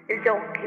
Zonky.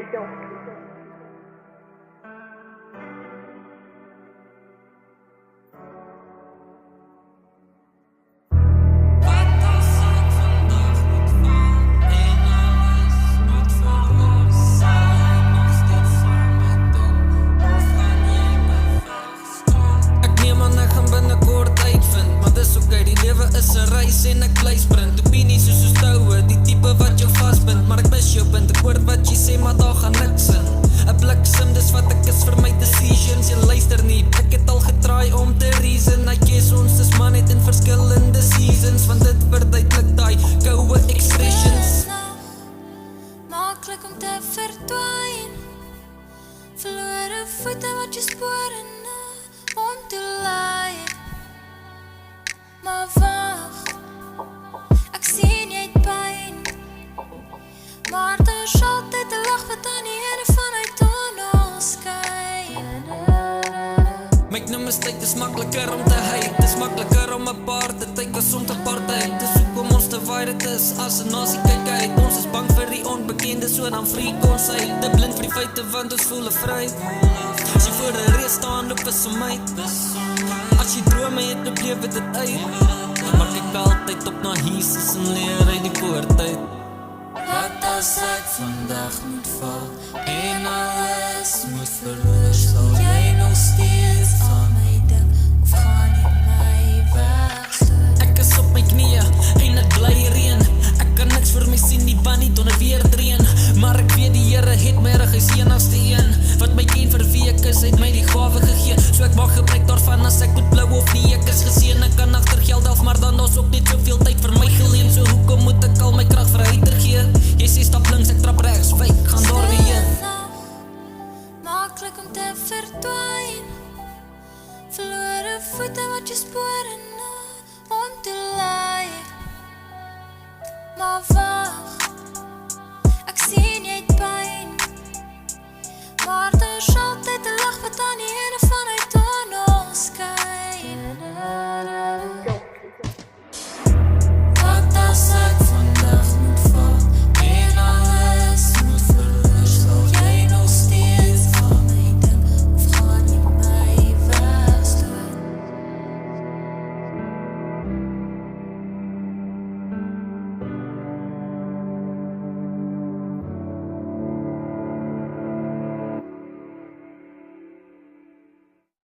Is 'n reis en ek bly sprint Opinies soos 'n stoue, die tipe wat jou vasbind Maar ek mis jou punt, ek hoor wat jy sê maar daar gaan niks in 'n bliksem, dis wat ek is vir my decisions Jy luister nie, ek het al getraai om te reason I guess ons is maar net in verskillende seasons Want dit verduidelik daai koue expressions Maaklik om te verdwyn Verlore voete wat jy spore na om te lei Maar wacht, ek sien jy het pyn Maar daar is altyd 'n lag wat aan die ene vanuit ons skyn Make no mistake, dis makliker om te hate Dis makliker om apart te take as om te apartheid Dis hoekom ons divided is as 'n nasie kyk uit Ons is bang vir die onbekende, so dan freak ons uit Te blind vir die feite want ons voel afraid As jy voor 'n reis staan, loop is om my As jy drome het, loop lewe dit uit Maar kyk altyd op na Jesus en leer uit die poortheid Wat as ek vandag moet val En alles moet verloor Sal jy nog steeds aan my dink Of gaan jy my wegstoot Ek is op my knieë en het bly reën Ek kan niks vir my sien, die ban nie onder weer dreen Maar ek weet die Here het my rug, hy is enigste een Wat my ken vir wie ek is, het my die gawe gegee So ek mag gebruik daarvan as ek moet blou of nie Ek is geseën, ek kan agter geld af Maar dan is ook net soveel tyd vir my geleen So hoekom moet ek al my krag vir hyter gee? Jy sê stap links, ek trap rechts, wyk, gaan daar weer heen Maaklik om te verdwyn Verlore voete wat jy spore na om te lei Maar wat